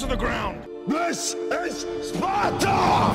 to the ground! This is Sparta!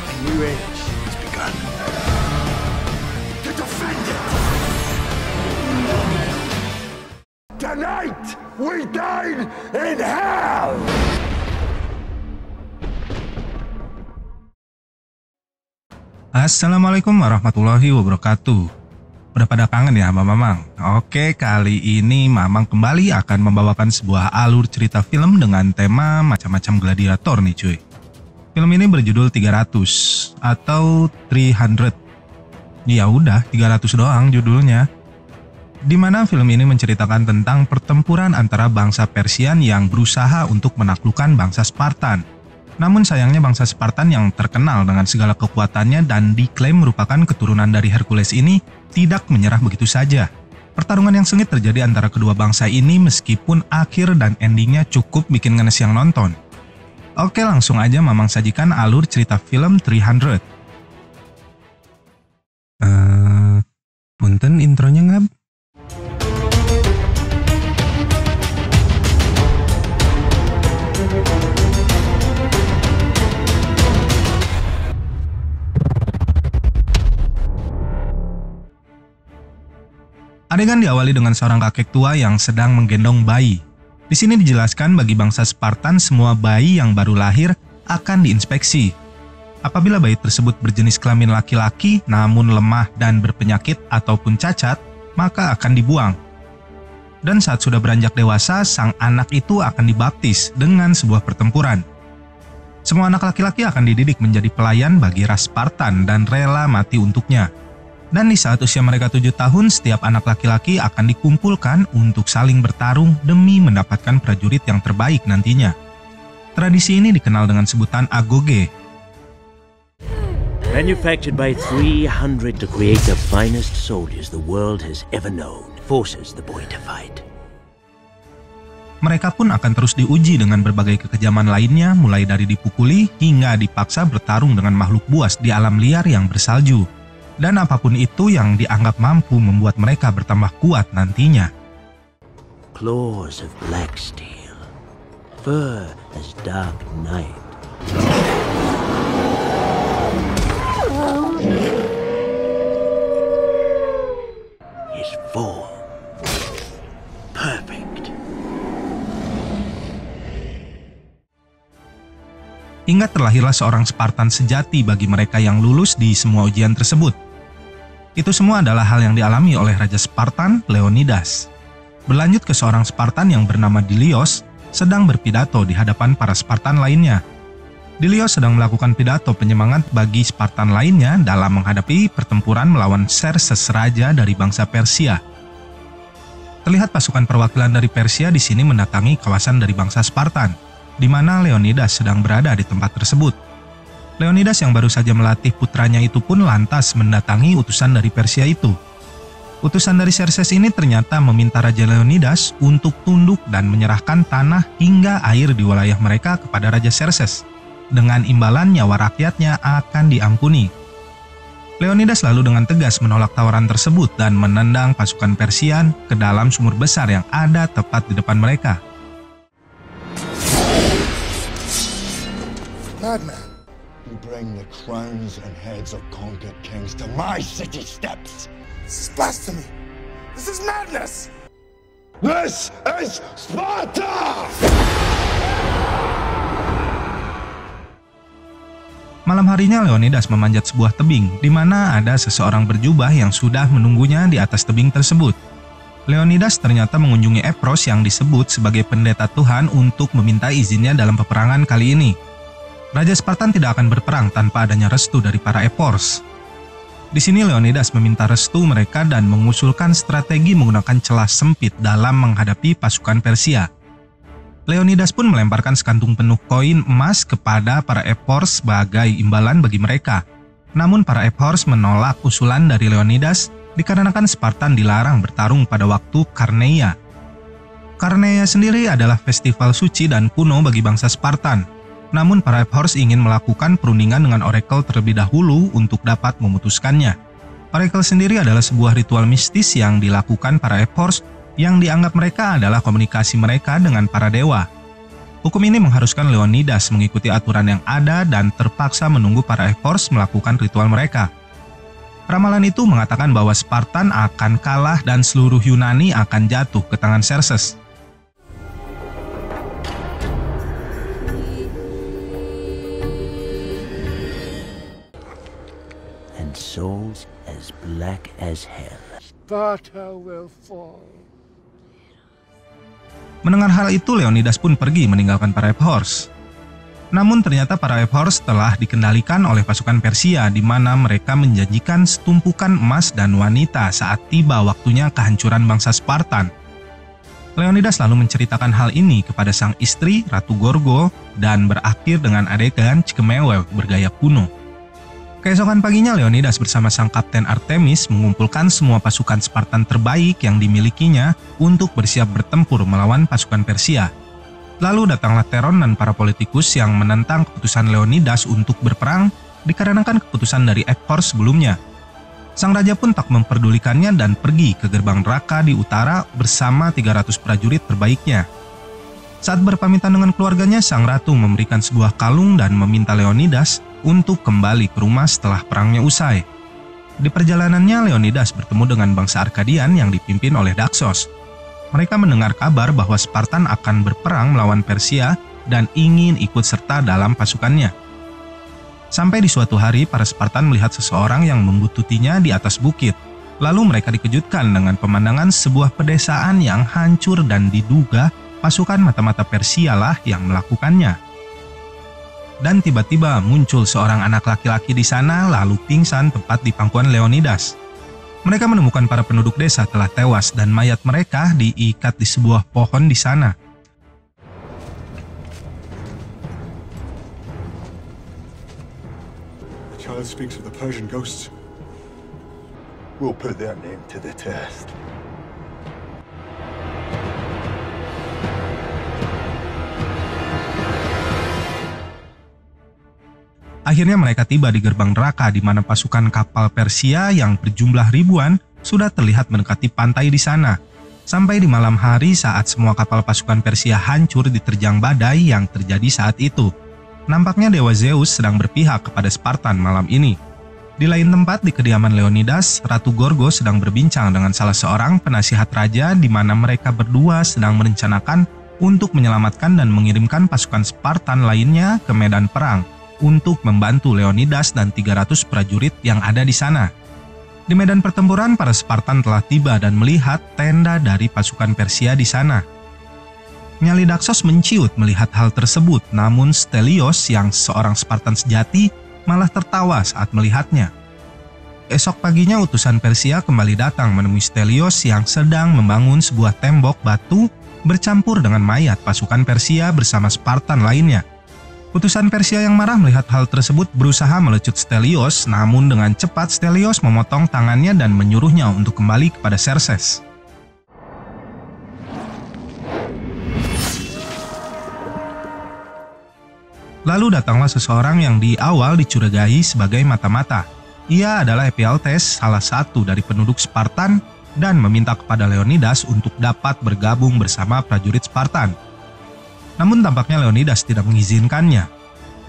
A new age has begun. To defend it! Tonight, we dine in hell! Assalamualaikum warahmatullahi wabarakatuh. Udah pada kangen ya sama Mamang? Oke, kali ini Mamang kembali akan membawakan sebuah alur cerita film dengan tema macam-macam gladiator nih cuy. Film ini berjudul 300 atau 300. Ya udah, 300 doang judulnya. Dimana film ini menceritakan tentang pertempuran antara bangsa Persian yang berusaha untuk menaklukkan bangsa Spartan. Namun sayangnya bangsa Spartan yang terkenal dengan segala kekuatannya dan diklaim merupakan keturunan dari Hercules ini tidak menyerah begitu saja. Pertarungan yang sengit terjadi antara kedua bangsa ini meskipun akhir dan endingnya cukup bikin ngenes yang nonton. Oke, langsung aja Mamang sajikan alur cerita film 300. Punten intronya ngab? Adegan diawali dengan seorang kakek tua yang sedang menggendong bayi. Di sini dijelaskan bagi bangsa Spartan semua bayi yang baru lahir akan diinspeksi. Apabila bayi tersebut berjenis kelamin laki-laki namun lemah dan berpenyakit ataupun cacat, maka akan dibuang. Dan saat sudah beranjak dewasa, sang anak itu akan dibaptis dengan sebuah pertempuran. Semua anak laki-laki akan dididik menjadi pelayan bagi ras Spartan dan rela mati untuknya. Dan di saat usia mereka 7 tahun, setiap anak laki-laki akan dikumpulkan untuk saling bertarung demi mendapatkan prajurit yang terbaik nantinya. Tradisi ini dikenal dengan sebutan agoge. Manufactured by 300 to create the finest soldiers the world has ever known, forces the boy to fight. Mereka pun akan terus diuji dengan berbagai kekejaman lainnya, mulai dari dipukuli hingga dipaksa bertarung dengan makhluk buas di alam liar yang bersalju. Dan apapun itu yang dianggap mampu membuat mereka bertambah kuat nantinya. Claws of black steel, fur as dark night. His form, perfect. Hingga terlahirlah seorang Spartan sejati bagi mereka yang lulus di semua ujian tersebut. Itu semua adalah hal yang dialami oleh Raja Spartan, Leonidas. Berlanjut ke seorang Spartan yang bernama Dilios, sedang berpidato di hadapan para Spartan lainnya. Dilios sedang melakukan pidato penyemangat bagi Spartan lainnya dalam menghadapi pertempuran melawan Xerxes, raja dari bangsa Persia. Terlihat pasukan perwakilan dari Persia di sini mendatangi kawasan dari bangsa Spartan, di mana Leonidas sedang berada di tempat tersebut. Leonidas yang baru saja melatih putranya itu pun lantas mendatangi utusan dari Persia itu. Utusan dari Xerxes ini ternyata meminta Raja Leonidas untuk tunduk dan menyerahkan tanah hingga air di wilayah mereka kepada Raja Xerxes. Dengan imbalan nyawa rakyatnya akan diampuni. Leonidas lalu dengan tegas menolak tawaran tersebut dan menendang pasukan Persian ke dalam sumur besar yang ada tepat di depan mereka. Madman, you bring the crowns and heads of conquered kings to my city steps. This is blasphemy. This is madness. This is Sparta! Malam harinya Leonidas memanjat sebuah tebing, di mana ada seseorang berjubah yang sudah menunggunya di atas tebing tersebut. Leonidas ternyata mengunjungi Epros yang disebut sebagai pendeta Tuhan untuk meminta izinnya dalam peperangan kali ini. Raja Spartan tidak akan berperang tanpa adanya restu dari para Epors. Di sini Leonidas meminta restu mereka dan mengusulkan strategi menggunakan celah sempit dalam menghadapi pasukan Persia. Leonidas pun melemparkan sekantung penuh koin emas kepada para Epors sebagai imbalan bagi mereka. Namun para Epors menolak usulan dari Leonidas dikarenakan Spartan dilarang bertarung pada waktu Carneia. Carneia sendiri adalah festival suci dan kuno bagi bangsa Spartan. Namun para Epors ingin melakukan perundingan dengan Oracle terlebih dahulu untuk dapat memutuskannya. Oracle sendiri adalah sebuah ritual mistis yang dilakukan para Epors yang dianggap mereka adalah komunikasi mereka dengan para dewa. Hukum ini mengharuskan Leonidas mengikuti aturan yang ada dan terpaksa menunggu para Ephors melakukan ritual mereka. Ramalan itu mengatakan bahwa Spartan akan kalah dan seluruh Yunani akan jatuh ke tangan Xerxes. And souls as black as hell. Sparta will fall. Mendengar hal itu, Leonidas pun pergi meninggalkan para Ephors. Namun ternyata para Ephors telah dikendalikan oleh pasukan Persia, di mana mereka menjanjikan setumpukan emas dan wanita saat tiba waktunya kehancuran bangsa Spartan. Leonidas lalu menceritakan hal ini kepada sang istri, Ratu Gorgo, dan berakhir dengan adegan Cikemewe bergaya kuno. Keesokan paginya, Leonidas bersama sang kapten Artemis mengumpulkan semua pasukan Spartan terbaik yang dimilikinya untuk bersiap bertempur melawan pasukan Persia. Lalu datanglah Theron dan para politikus yang menentang keputusan Leonidas untuk berperang dikarenakan keputusan dari Ephors sebelumnya. Sang raja pun tak memperdulikannya dan pergi ke gerbang neraka di utara bersama 300 prajurit terbaiknya. Saat berpamitan dengan keluarganya, sang ratu memberikan sebuah kalung dan meminta Leonidas untuk kembali ke rumah setelah perangnya usai. Di perjalanannya, Leonidas bertemu dengan bangsa Arkadian yang dipimpin oleh Daxos. Mereka mendengar kabar bahwa Spartan akan berperang melawan Persia dan ingin ikut serta dalam pasukannya. Sampai di suatu hari, para Spartan melihat seseorang yang membututinya di atas bukit. Lalu mereka dikejutkan dengan pemandangan sebuah pedesaan yang hancur dan diduga pasukan mata-mata Persia lah yang melakukannya. Dan tiba-tiba muncul seorang anak laki-laki di sana lalu pingsan tepat di pangkuan Leonidas. Mereka menemukan para penduduk desa telah tewas dan mayat mereka diikat di sebuah pohon di sana. The child speaks of the Persian ghosts. We'll put their name to the test. Akhirnya mereka tiba di gerbang neraka di mana pasukan kapal Persia yang berjumlah ribuan sudah terlihat mendekati pantai di sana. Sampai di malam hari saat semua kapal pasukan Persia hancur diterjang badai yang terjadi saat itu. Nampaknya Dewa Zeus sedang berpihak kepada Spartan malam ini. Di lain tempat di kediaman Leonidas, Ratu Gorgo sedang berbincang dengan salah seorang penasihat raja di mana mereka berdua sedang merencanakan untuk menyelamatkan dan mengirimkan pasukan Spartan lainnya ke medan perang untuk membantu Leonidas dan 300 prajurit yang ada di sana. Di medan pertempuran, para Spartan telah tiba dan melihat tenda dari pasukan Persia di sana. Nyali Daxos menciut melihat hal tersebut, namun Stelios yang seorang Spartan sejati malah tertawa saat melihatnya. Esok paginya utusan Persia kembali datang menemui Stelios yang sedang membangun sebuah tembok batu bercampur dengan mayat pasukan Persia bersama Spartan lainnya. Utusan Persia yang marah melihat hal tersebut berusaha melecut Stelios, namun dengan cepat Stelios memotong tangannya dan menyuruhnya untuk kembali kepada Xerxes. Lalu datanglah seseorang yang di awal dicurigai sebagai mata-mata. Ia adalah Ephialtes, salah satu dari penduduk Spartan, dan meminta kepada Leonidas untuk dapat bergabung bersama prajurit Spartan. Namun tampaknya Leonidas tidak mengizinkannya.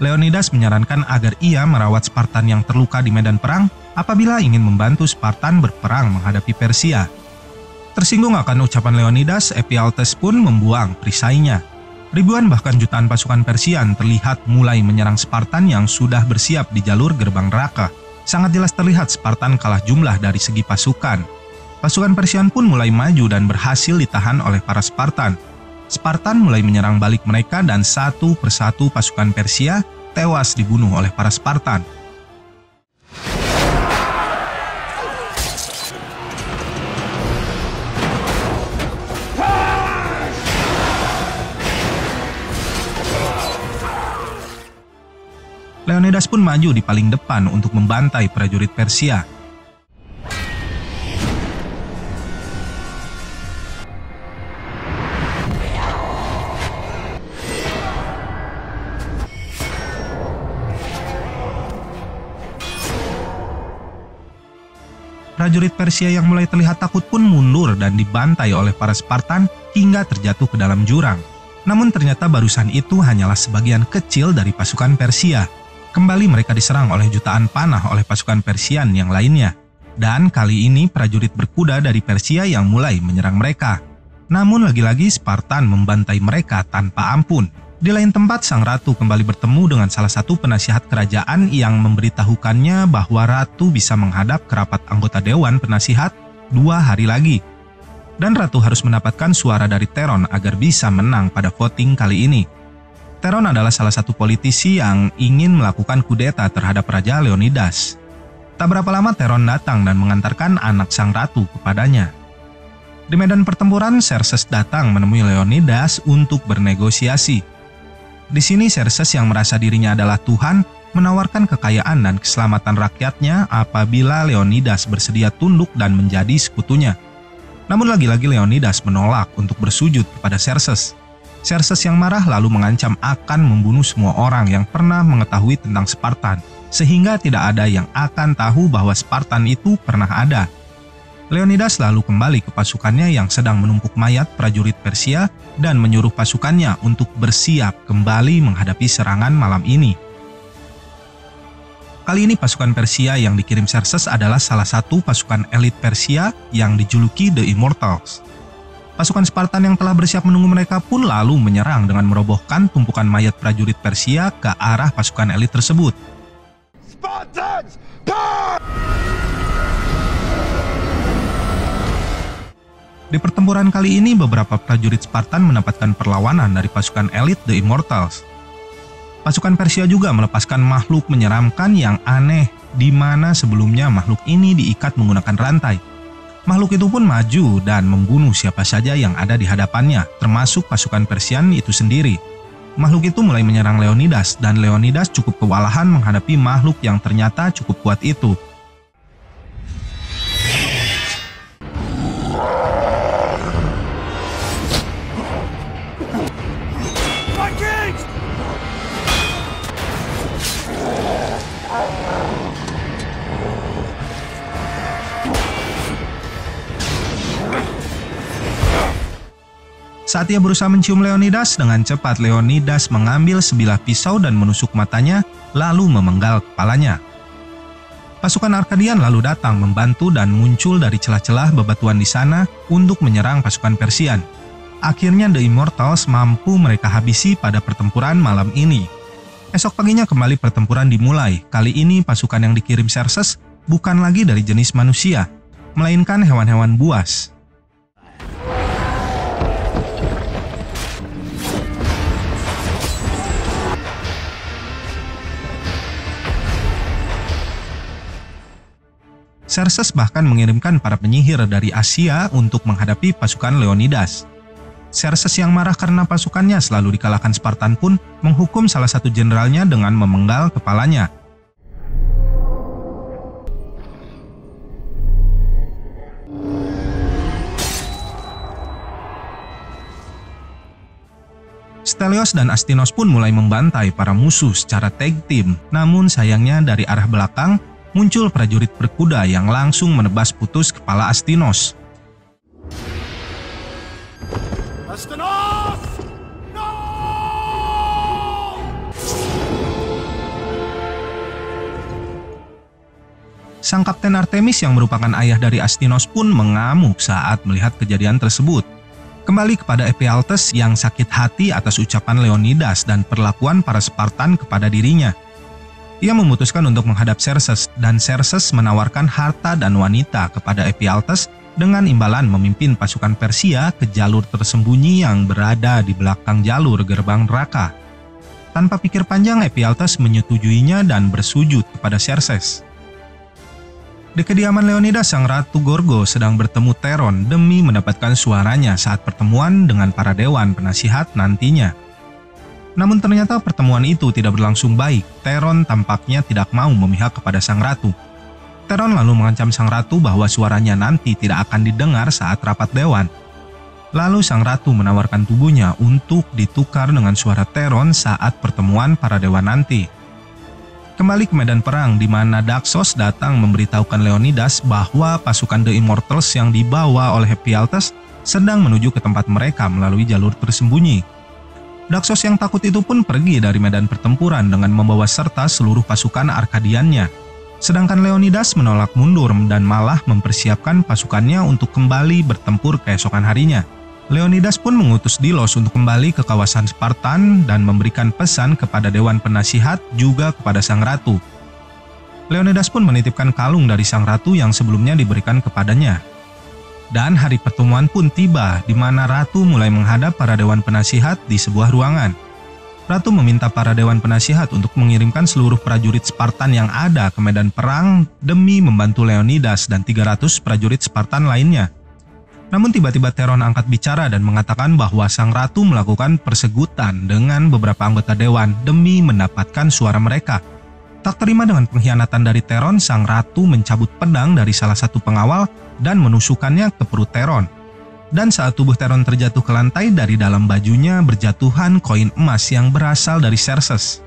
Leonidas menyarankan agar ia merawat Spartan yang terluka di medan perang apabila ingin membantu Spartan berperang menghadapi Persia. Tersinggung akan ucapan Leonidas, Ephialtes pun membuang perisainya. Ribuan bahkan jutaan pasukan Persian terlihat mulai menyerang Spartan yang sudah bersiap di jalur gerbang neraka. Sangat jelas terlihat Spartan kalah jumlah dari segi pasukan. Pasukan Persian pun mulai maju dan berhasil ditahan oleh para Spartan. Spartan mulai menyerang balik mereka dan satu persatu pasukan Persia tewas dibunuh oleh para Spartan. Leonidas pun maju di paling depan untuk membantai prajurit Persia. Prajurit Persia yang mulai terlihat takut pun mundur dan dibantai oleh para Spartan hingga terjatuh ke dalam jurang. Namun ternyata barusan itu hanyalah sebagian kecil dari pasukan Persia. Kembali mereka diserang oleh jutaan panah oleh pasukan Persian yang lainnya. Dan kali ini prajurit berkuda dari Persia yang mulai menyerang mereka. Namun lagi-lagi Spartan membantai mereka tanpa ampun. Di lain tempat, sang ratu kembali bertemu dengan salah satu penasihat kerajaan yang memberitahukannya bahwa ratu bisa menghadap ke rapat anggota dewan penasihat 2 hari lagi. Dan ratu harus mendapatkan suara dari Theron agar bisa menang pada voting kali ini. Theron adalah salah satu politisi yang ingin melakukan kudeta terhadap Raja Leonidas. Tak berapa lama Theron datang dan mengantarkan anak sang ratu kepadanya. Di medan pertempuran, Xerxes datang menemui Leonidas untuk bernegosiasi. Di sini Xerxes yang merasa dirinya adalah Tuhan menawarkan kekayaan dan keselamatan rakyatnya apabila Leonidas bersedia tunduk dan menjadi sekutunya. Namun lagi-lagi Leonidas menolak untuk bersujud kepada Xerxes. Xerxes yang marah lalu mengancam akan membunuh semua orang yang pernah mengetahui tentang Spartan, sehingga tidak ada yang akan tahu bahwa Spartan itu pernah ada. Leonidas lalu kembali ke pasukannya yang sedang menumpuk mayat prajurit Persia dan menyuruh pasukannya untuk bersiap kembali menghadapi serangan malam ini. Kali ini pasukan Persia yang dikirim Xerxes adalah salah satu pasukan elit Persia yang dijuluki The Immortals. Pasukan Spartan yang telah bersiap menunggu mereka pun lalu menyerang dengan merobohkan tumpukan mayat prajurit Persia ke arah pasukan elit tersebut. Spartans! Di pertempuran kali ini, beberapa prajurit Spartan mendapatkan perlawanan dari pasukan elit The Immortals. Pasukan Persia juga melepaskan makhluk menyeramkan yang aneh, di mana sebelumnya makhluk ini diikat menggunakan rantai. Makhluk itu pun maju dan membunuh siapa saja yang ada di hadapannya, termasuk pasukan Persian itu sendiri. Makhluk itu mulai menyerang Leonidas, dan Leonidas cukup kewalahan menghadapi makhluk yang ternyata cukup kuat itu. Saat ia berusaha mencium Leonidas, dengan cepat Leonidas mengambil sebilah pisau dan menusuk matanya, lalu memenggal kepalanya. Pasukan Arkadian lalu datang membantu dan muncul dari celah-celah bebatuan di sana untuk menyerang pasukan Persian. Akhirnya The Immortals mampu mereka habisi pada pertempuran malam ini. Esok paginya kembali pertempuran dimulai. Kali ini pasukan yang dikirim Xerxes bukan lagi dari jenis manusia, melainkan hewan-hewan buas. Xerxes bahkan mengirimkan para penyihir dari Asia untuk menghadapi pasukan Leonidas. Xerxes yang marah karena pasukannya selalu dikalahkan Spartan pun menghukum salah satu jenderalnya dengan memenggal kepalanya. Stelios dan Astinos pun mulai membantai para musuh secara tag team, namun sayangnya dari arah belakang muncul prajurit berkuda yang langsung menebas putus kepala Astinos. Astinos! No! Sang Kapten Artemis yang merupakan ayah dari Astinos pun mengamuk saat melihat kejadian tersebut. Kembali kepada Ephialtes yang sakit hati atas ucapan Leonidas dan perlakuan para Spartan kepada dirinya. Ia memutuskan untuk menghadap Xerxes, dan Xerxes menawarkan harta dan wanita kepada Ephialtes dengan imbalan memimpin pasukan Persia ke jalur tersembunyi yang berada di belakang jalur gerbang neraka. Tanpa pikir panjang, Ephialtes menyetujuinya dan bersujud kepada Xerxes. Di kediaman Leonidas, sang Ratu Gorgo sedang bertemu Theron demi mendapatkan suaranya saat pertemuan dengan para dewan penasihat nantinya. Namun ternyata pertemuan itu tidak berlangsung baik. Theron tampaknya tidak mau memihak kepada sang ratu. Theron lalu mengancam sang ratu bahwa suaranya nanti tidak akan didengar saat rapat dewan. Lalu sang ratu menawarkan tubuhnya untuk ditukar dengan suara Theron saat pertemuan para dewan nanti. Kembali ke medan perang di mana Daxos datang memberitahukan Leonidas bahwa pasukan The Immortals yang dibawa oleh Ephialtes sedang menuju ke tempat mereka melalui jalur tersembunyi. Daxos yang takut itu pun pergi dari medan pertempuran dengan membawa serta seluruh pasukan Arkadiannya. Sedangkan Leonidas menolak mundur dan malah mempersiapkan pasukannya untuk kembali bertempur keesokan harinya. Leonidas pun mengutus Dilos untuk kembali ke kawasan Spartan dan memberikan pesan kepada Dewan Penasihat juga kepada sang ratu. Leonidas pun menitipkan kalung dari sang ratu yang sebelumnya diberikan kepadanya. Dan hari pertemuan pun tiba di mana ratu mulai menghadap para Dewan Penasihat di sebuah ruangan. Ratu meminta para Dewan Penasihat untuk mengirimkan seluruh prajurit Spartan yang ada ke medan perang demi membantu Leonidas dan 300 prajurit Spartan lainnya. Namun tiba-tiba Theron angkat bicara dan mengatakan bahwa sang ratu melakukan persekutan dengan beberapa anggota dewan demi mendapatkan suara mereka. Tak terima dengan pengkhianatan dari Theron, sang ratu mencabut pedang dari salah satu pengawal dan menusukkannya ke perut Theron. Dan saat tubuh Theron terjatuh ke lantai, dari dalam bajunya berjatuhan koin emas yang berasal dari Xerxes.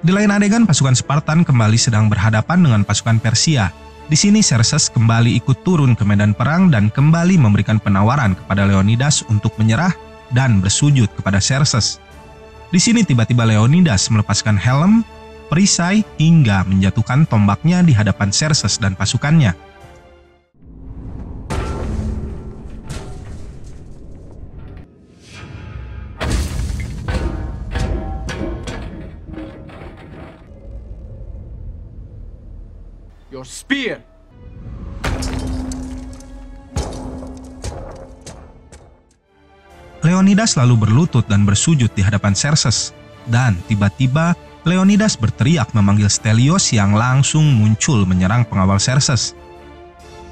Di lain adegan, pasukan Spartan kembali sedang berhadapan dengan pasukan Persia. Di sini Xerxes kembali ikut turun ke medan perang dan kembali memberikan penawaran kepada Leonidas untuk menyerah dan bersujud kepada Xerxes. Di sini tiba-tiba Leonidas melepaskan helm, perisai hingga menjatuhkan tombaknya di hadapan Xerxes dan pasukannya. Your spear! Leonidas lalu berlutut dan bersujud di hadapan Xerxes. Dan tiba-tiba Leonidas berteriak memanggil Stelios yang langsung muncul menyerang pengawal Xerxes.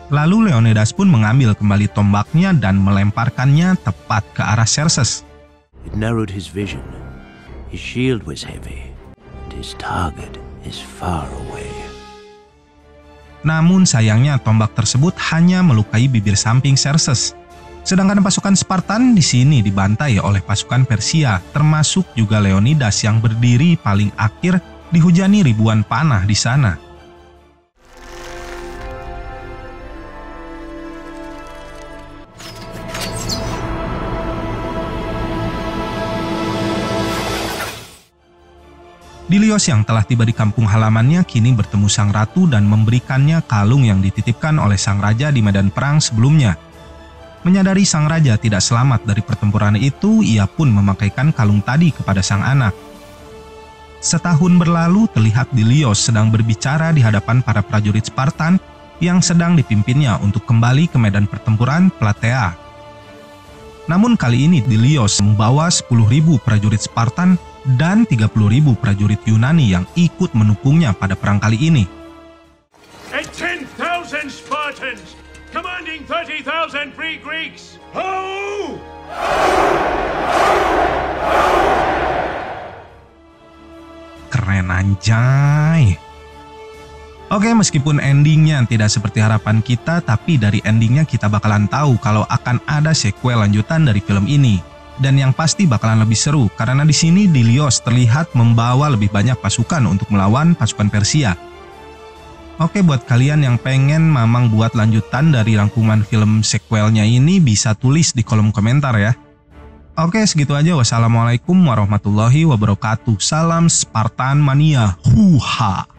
Lalu Leonidas pun mengambil kembali tombaknya dan melemparkannya tepat ke arah Xerxes. It narrowed his vision. His shield was heavy, and his target is far away. Namun sayangnya tombak tersebut hanya melukai bibir samping Xerxes. Sedangkan pasukan Spartan di sini dibantai oleh pasukan Persia, termasuk juga Leonidas yang berdiri paling akhir dihujani ribuan panah di sana. Dilios yang telah tiba di kampung halamannya kini bertemu sang ratu dan memberikannya kalung yang dititipkan oleh sang raja di medan perang sebelumnya. Menyadari sang raja tidak selamat dari pertempuran itu, ia pun memakaikan kalung tadi kepada sang anak. Setahun berlalu, terlihat Dilios sedang berbicara di hadapan para prajurit Spartan yang sedang dipimpinnya untuk kembali ke medan pertempuran Plataea. Namun kali ini Dilios membawa 10.000 prajurit Spartan dan 30.000 prajurit Yunani yang ikut mendukungnya pada perang kali ini. And 10,000 Spartans, commanding 30,000 free Greeks. Ho! Keren anjay. Oke, meskipun endingnya tidak seperti harapan kita, tapi dari endingnya kita bakalan tahu kalau akan ada sequel lanjutan dari film ini. Dan yang pasti bakalan lebih seru, karena di sini Dilios terlihat membawa lebih banyak pasukan untuk melawan pasukan Persia. Oke, buat kalian yang pengen Mamang buat lanjutan dari rangkuman film sequelnya ini, bisa tulis di kolom komentar ya. Oke, segitu aja. Wassalamualaikum warahmatullahi wabarakatuh. Salam Spartan Mania. Huha.